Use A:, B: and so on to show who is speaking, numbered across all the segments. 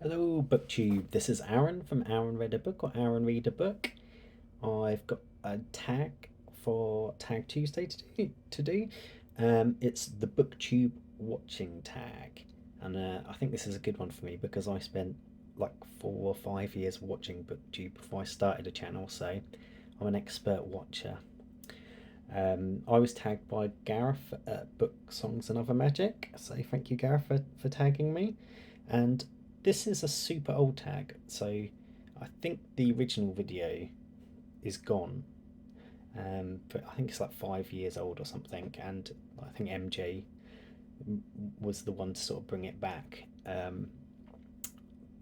A: Hello, Booktube. This is Aaron from Aaron Read a Book or Aaron Read a Book. I've got a tag for Tag Tuesday to do. It's the Booktube Watching Tag, and I think this is a good one for me because I spent like 4 or 5 years watching Booktube before I started a channel, so I'm an expert watcher. I was tagged by Gareth at Book Songs and Other Magic, so thank you, Gareth, for tagging me. And this is a super old tag, so I think the original video is gone, but I think it's like 5 years old or something, and I think MJ was the one to sort of bring it back.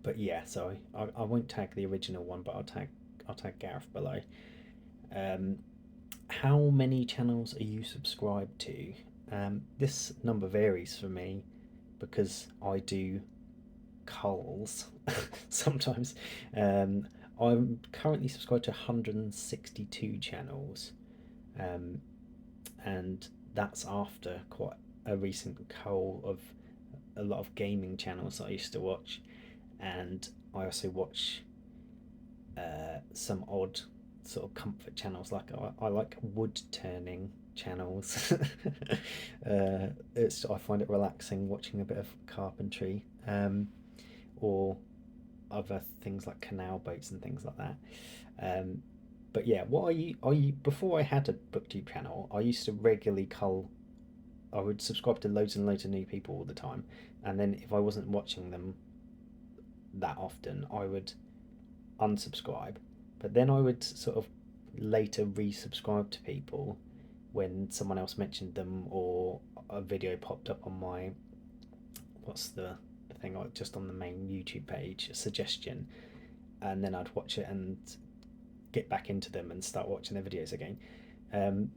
A: But yeah, so I won't tag the original one, but I'll tag Gareth below. Um, how many channels are you subscribed to? This number varies for me because I do culls sometimes. Um, I'm currently subscribed to 162 channels, um, and that's after quite a recent cull of a lot of gaming channels that I used to watch, and I also watch some odd sort of comfort channels. Like I like wood turning channels. I find it relaxing watching a bit of carpentry, or other things like canal boats and things like that. Um, but yeah, what are you before I had a booktube channel, I used to regularly cull. I would subscribe to loads and loads of new people all the time, and then if I wasn't watching them that often, I would unsubscribe. But then I would sort of later resubscribe to people when someone else mentioned them or a video popped up on my what's the thing just on the main YouTube page, a suggestion, and then I'd watch it and get back into them and start watching their videos again. Um,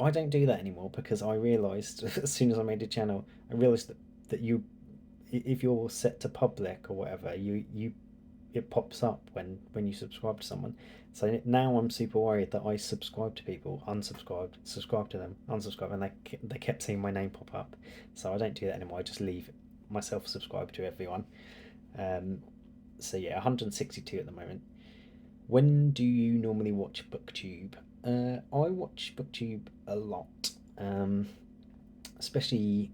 A: I don't do that anymore because I realised as soon as I made a channel, I realised that you, if you're set to public or whatever, you it pops up when you subscribe to someone. So now I'm super worried that I subscribe to people, unsubscribed, subscribe to them, unsubscribe, and they kept seeing my name pop up. So I don't do that anymore. I just leave myself subscribed to everyone. Um, so yeah, 162 at the moment. When do you normally watch BookTube? I watch BookTube a lot, especially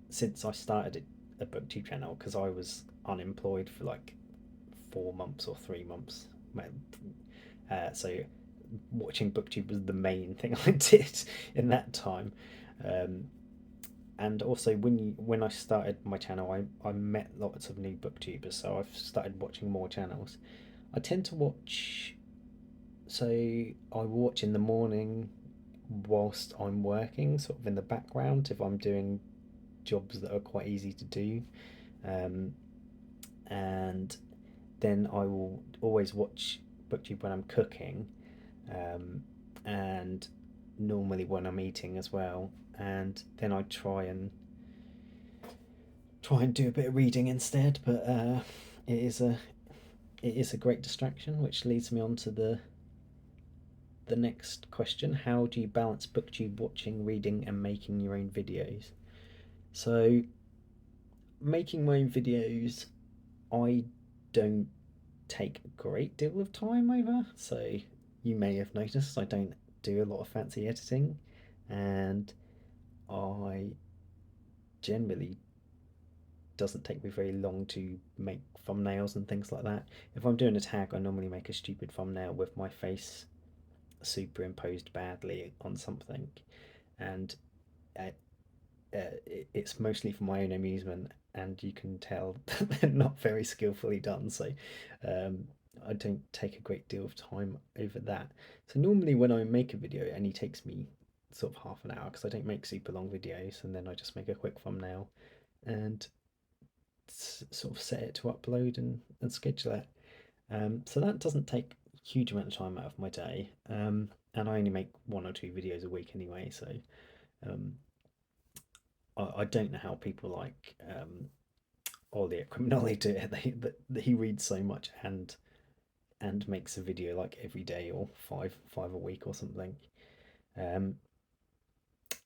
A: since I started a BookTube channel because I was unemployed for like 4 months or 3 months. So watching BookTube was the main thing I did in that time. Um, and also when I started my channel, I met lots of new booktubers, so I've started watching more channels. I tend to watch, so I watch in the morning whilst I'm working, sort of in the background if I'm doing jobs that are quite easy to do. Um, and then I will always watch booktube when I'm cooking, um, and normally when I'm eating as well. And then I try and do a bit of reading instead, but it is a it is a great distraction, which leads me on to the next question. How do you balance booktube watching, reading, and making your own videos? So making my own videos, I don't take a great deal of time over. So you may have noticed I don't do a lot of fancy editing, and I generally doesn't take me very long to make thumbnails and things like that. If I'm doing a tag, I normally make a stupid thumbnail with my face superimposed badly on something, and uh, it's mostly for my own amusement. And you can tell that they're not very skillfully done. So um, I don't take a great deal of time over that. So normally when I make a video, it only takes me sort of half an hour because I don't make super long videos, and then I just make a quick thumbnail and sort of set it to upload and schedule it. So that doesn't take a huge amount of time out of my day. And I only make 1 or 2 videos a week anyway, so um, I don't know how people like Ollie at Criminale do it. That he reads so much and makes a video like every day or five a week or something. Um,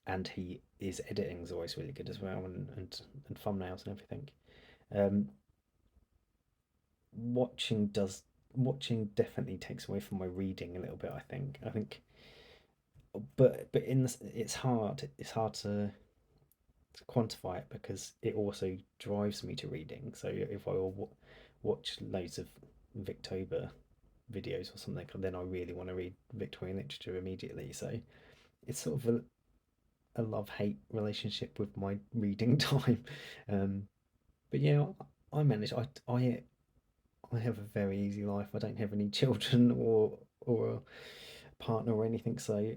A: and his editing is always really good as well, and thumbnails and everything. Um, watching does watching definitely takes away from my reading a little bit. I think, but it's hard. It's hard to quantify it because it also drives me to reading. So if I will watch loads of Victober videos or something, then I really want to read Victorian literature immediately. So it's sort of a love hate relationship with my reading time. Um, but yeah, I manage. I have a very easy life. I don't have any children or a partner or anything. So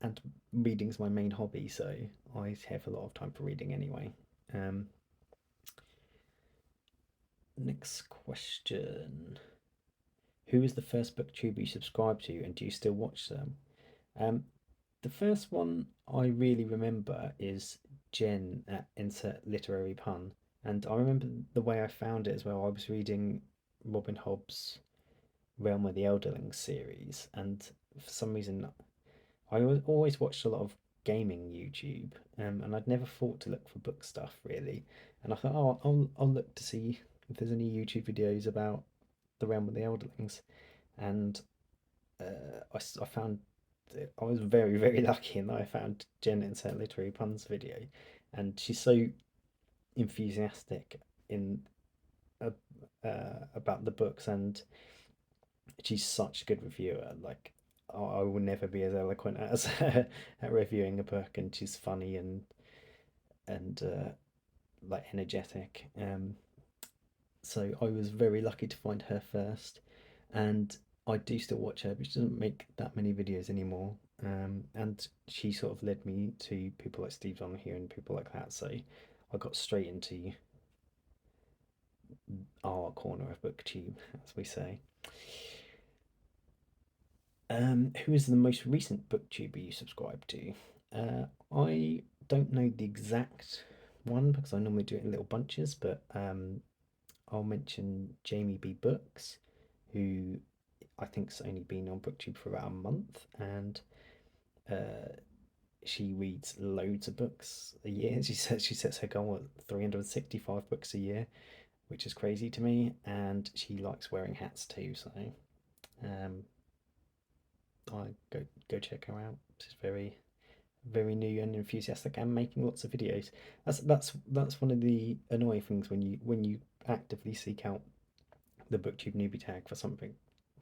A: and reading's my main hobby. So I have a lot of time for reading anyway. Um, Next question: who was the first booktuber you subscribed to, and do you still watch them? Um, the first one I really remember is Jen at Insert Literary Pun, and I remember the way I found it as well. I was reading Robin Hobb's Realm of the Elderlings series, and for some reason I always watched a lot of gaming YouTube, and I'd never thought to look for book stuff really. And I thought, oh, I'll look to see if there's any YouTube videos about the Realm of the Elderlings, and I found I was very very lucky in that I found Jen Insert Literary Puns video, and she's so enthusiastic in uh, about the books, and she's such a good reviewer. Like I will never be as eloquent as her at reviewing a book, and she's funny and like energetic. So I was very lucky to find her first, and I do still watch her, but she doesn't make that many videos anymore. And she sort of led me to people like Steve Donahue and people like that. So I got straight into our corner of BookTube, as we say. Who is the most recent booktuber you subscribe to? I don't know the exact one because I normally do it in little bunches, but I'll mention Jamie B. Books, who I think's only been on BookTube for about a month, and uh, she reads loads of books a year. She sets her goal at 365 books a year, which is crazy to me, and she likes wearing hats too. So um, I go check her out. She's very new and enthusiastic and making lots of videos. That's one of the annoying things when you actively seek out the booktube newbie tag for something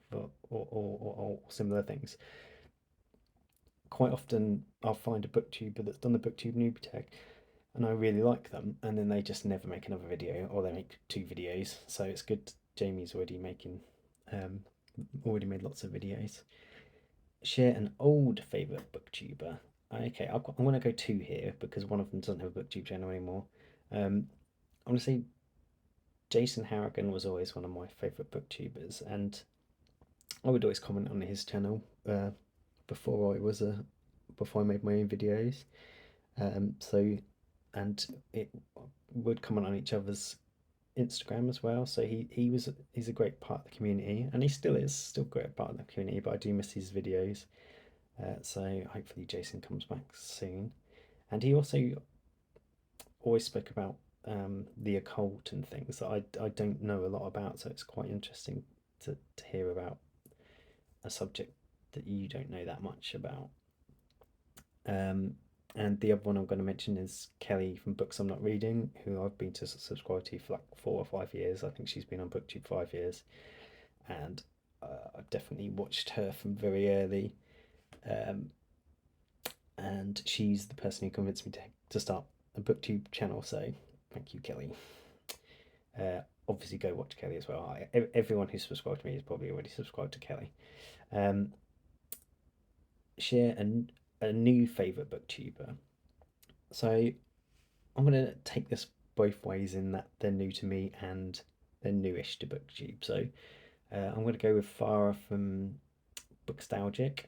A: for or similar things. Quite often I'll find a booktuber that's done the booktube newbie tag and I really like them, and then they just never make another video or they make two videos. So it's good Jamie's um already made lots of videos. Share an old favourite booktuber. Okay, I'm going to go two here because one of them doesn't have a booktube channel anymore. I'm going to say Jason Harrigan was always one of my favourite booktubers, and I would always comment on his channel before before I made my own videos. So and it would comment on each other's Instagram as well. So he's a great part of the community, and he still is still a great part of the community. But I do miss his videos. So hopefully Jason comes back soon. And he also always spoke about the occult and things that I don't know a lot about. So it's quite interesting to hear about a subject that you don't know that much about. Um, and the other one I'm going to mention is Kelly from Books I'm Not Reading, who I've been to subscribe to for like 4 or 5 years. I think she's been on BookTube 5 years, and I've definitely watched her from very early. Um, and she's the person who convinced me to start a booktube channel. So thank you, Kelly. Obviously, go watch Kelly as well. Everyone who's subscribed to me is probably already subscribed to Kelly. Um, Share a new favourite booktuber. So I'm going to take this both ways in that they're new to me and they're newish to booktube. So I'm going to go with Farah from Bookstalgic.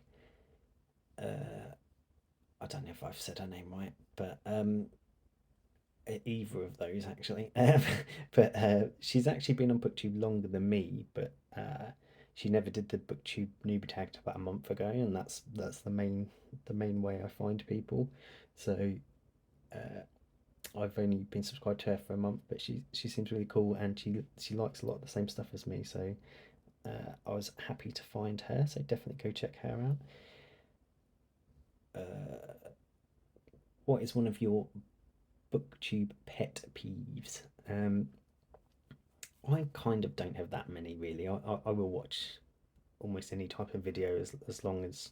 A: I don't know if I've said her name right, but either of those actually. But she's actually been on BookTube longer than me, but she never did the BookTube newbie tag till about a month ago, and that's the main way I find people. So I've only been subscribed to her for a month, but she seems really cool, and she likes a lot of the same stuff as me. So I was happy to find her. So definitely go check her out. Uh, what is one of your booktube pet peeves? I kind of don't have that many really. I will watch almost any type of video as long as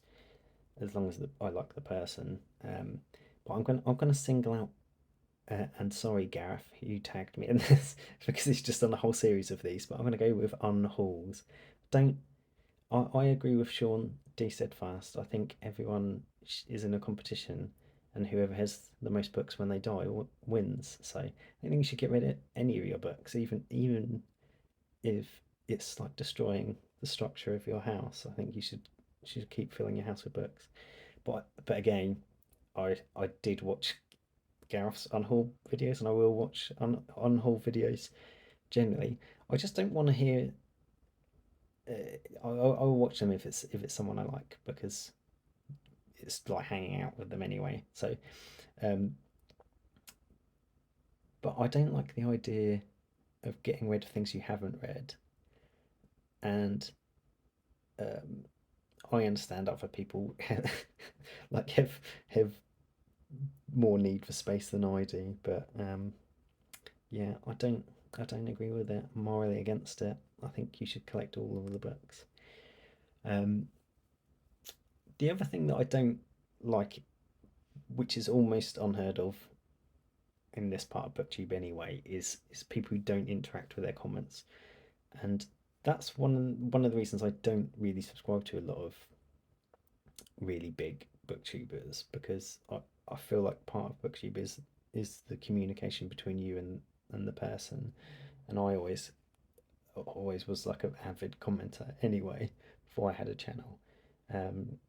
A: I like the person. But I'm gonna single out. And sorry, Gareth, you tagged me in this because it's just on a whole series of these. But I'm gonna go with unhauls. Don't I agree with Sean D. Steadfast. I think everyone is in a competition, and whoever has the most books when they die wins. So I think you should get rid of any of your books, even if it's like destroying the structure of your house. I think you should keep filling your house with books. But again, I did watch Gareth's unhaul videos, and I will watch unhaul videos generally. I just don't want to hear. I'll watch them if it's someone I like because it's like hanging out with them anyway. So, um, but I don't like the idea of getting rid of things you haven't read, and um, I understand other people like have more need for space than I do, but yeah, I don't agree with it. I'm morally against it. I think you should collect all of the books. Um, the other thing that I don't like, which is almost unheard of in this part of BookTube anyway, is people who don't interact with their comments, and that's one of the reasons I don't really subscribe to a lot of really big booktubers because I feel like part of booktube is the communication between you and the person, and I always was like an avid commenter anyway before I had a channel, um,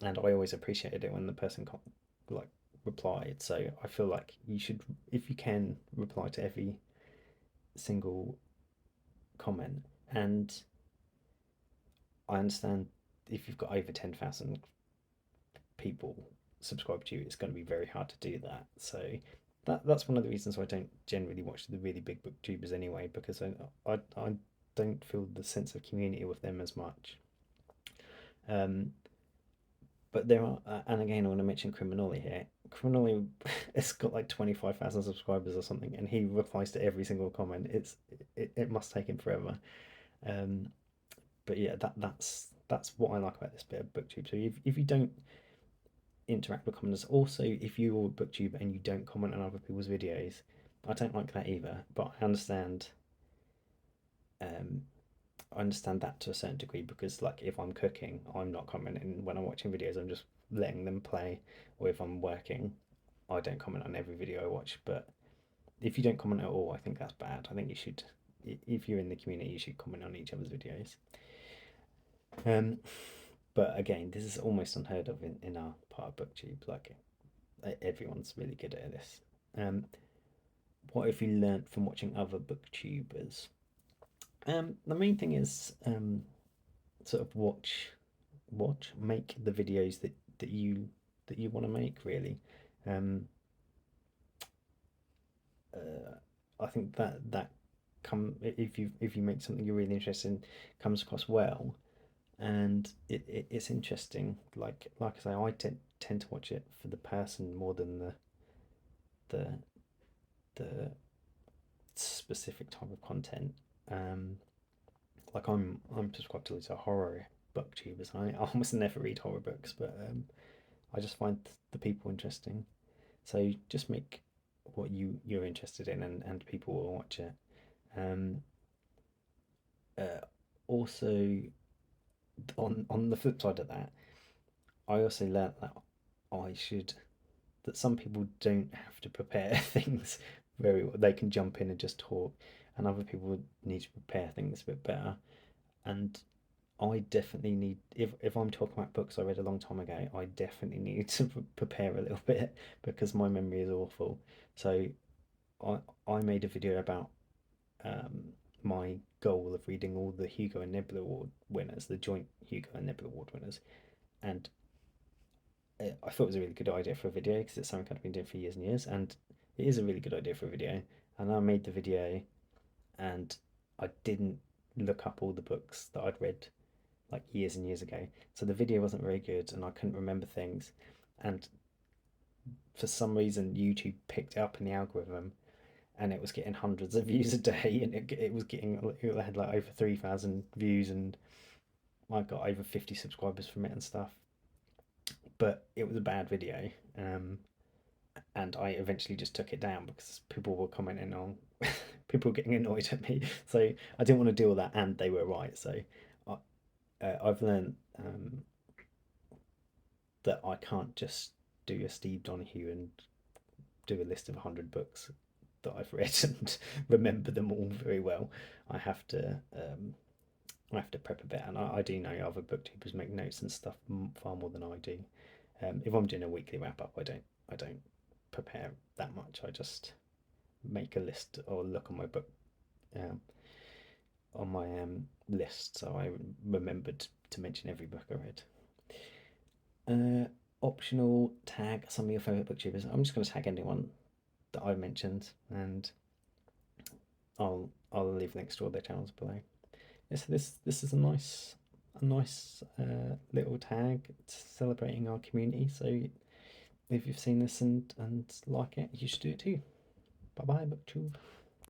A: and I always appreciated it when the person like replied. So I feel like you should, if you can, reply to every single comment. And I understand if you've got over 10,000 people subscribe to you, it's going to be very hard to do that. So that's one of the reasons why I don't generally watch the really big booktubers anyway, because I don't feel the sense of community with them as much. Um, but there are, and again, I want to mention Criminoli here. Criminoli has got like 25,000 subscribers or something, and he replies to every single comment. It must take him forever. Um, but yeah, that's what I like about this bit of booktube. So if you don't interact with commenters, also if you're a booktuber and you don't comment on other people's videos, I don't like that either. But um, I understand that to a certain degree because like if I'm cooking, I'm not commenting when I'm watching videos. I'm just letting them play. Or if I'm working, I don't comment on every video I watch. But if you don't comment at all, I think that's bad. I think you should, if you're in the community, you should comment on each other's videos. Um, but again, this is almost unheard of in our part of BookTube. Like everyone's really good at this. Um, what have you learnt from watching other booktubers? The main thing is sort of make the videos that you want to make really. Um, I think that come if you make something you're really interested in comes across well, and it's interesting. Like I say, I tend to watch it for the person more than the the specific type of content. Um, like I'm subscribed to loads of horror booktubers. I almost never read horror books, but I just find the people interesting. So just make what you're interested in, and people will watch it. Um, uh, also, on the flip side of that, I also learnt that I should that some people don't have to prepare things very well. They can jump in and just talk, and other people need to prepare things a bit better. And I definitely need if I'm talking about books I read a long time ago, I definitely need to prepare a little bit because my memory is awful. So I I made a video about my goal of reading all the Hugo and Nebula Award winners, the joint Hugo and Nebula Award winners, and I thought it was a really good idea for a video because it's something I've been doing for years and years, and it is a really good idea for a video. And I made the video, and I didn't look up all the books that I'd read like years and years ago. So the video wasn't very good, and I couldn't remember things. And for some reason, YouTube picked it up in the algorithm, and it was getting hundreds of views a day, and it had like over 3,000 views, and I got over 50 subscribers from it and stuff. But it was a bad video, and I eventually just took it down because people were commenting on, people were getting annoyed at me. So I didn't want to do all that, and they were right. So I've learned that I can't just do a Steve Donahue and do a list of 100 books that I've read and remember them all very well. I have to I have to prep a bit, and I do know other booktubers make notes and stuff far more than I do. If I'm doing a weekly wrap up, I don't prepare that much. I just make a list or look on my book um, on my list, so I remembered to mention every book I read. Optional, tag some of your favourite booktubers. I'm just going to tag anyone that I mentioned, and I'll leave links to all their channels below. Yeah, so this is a nice little tag celebrating our community. So if you've seen this and like it, you should do it too. Bye bye, booktube.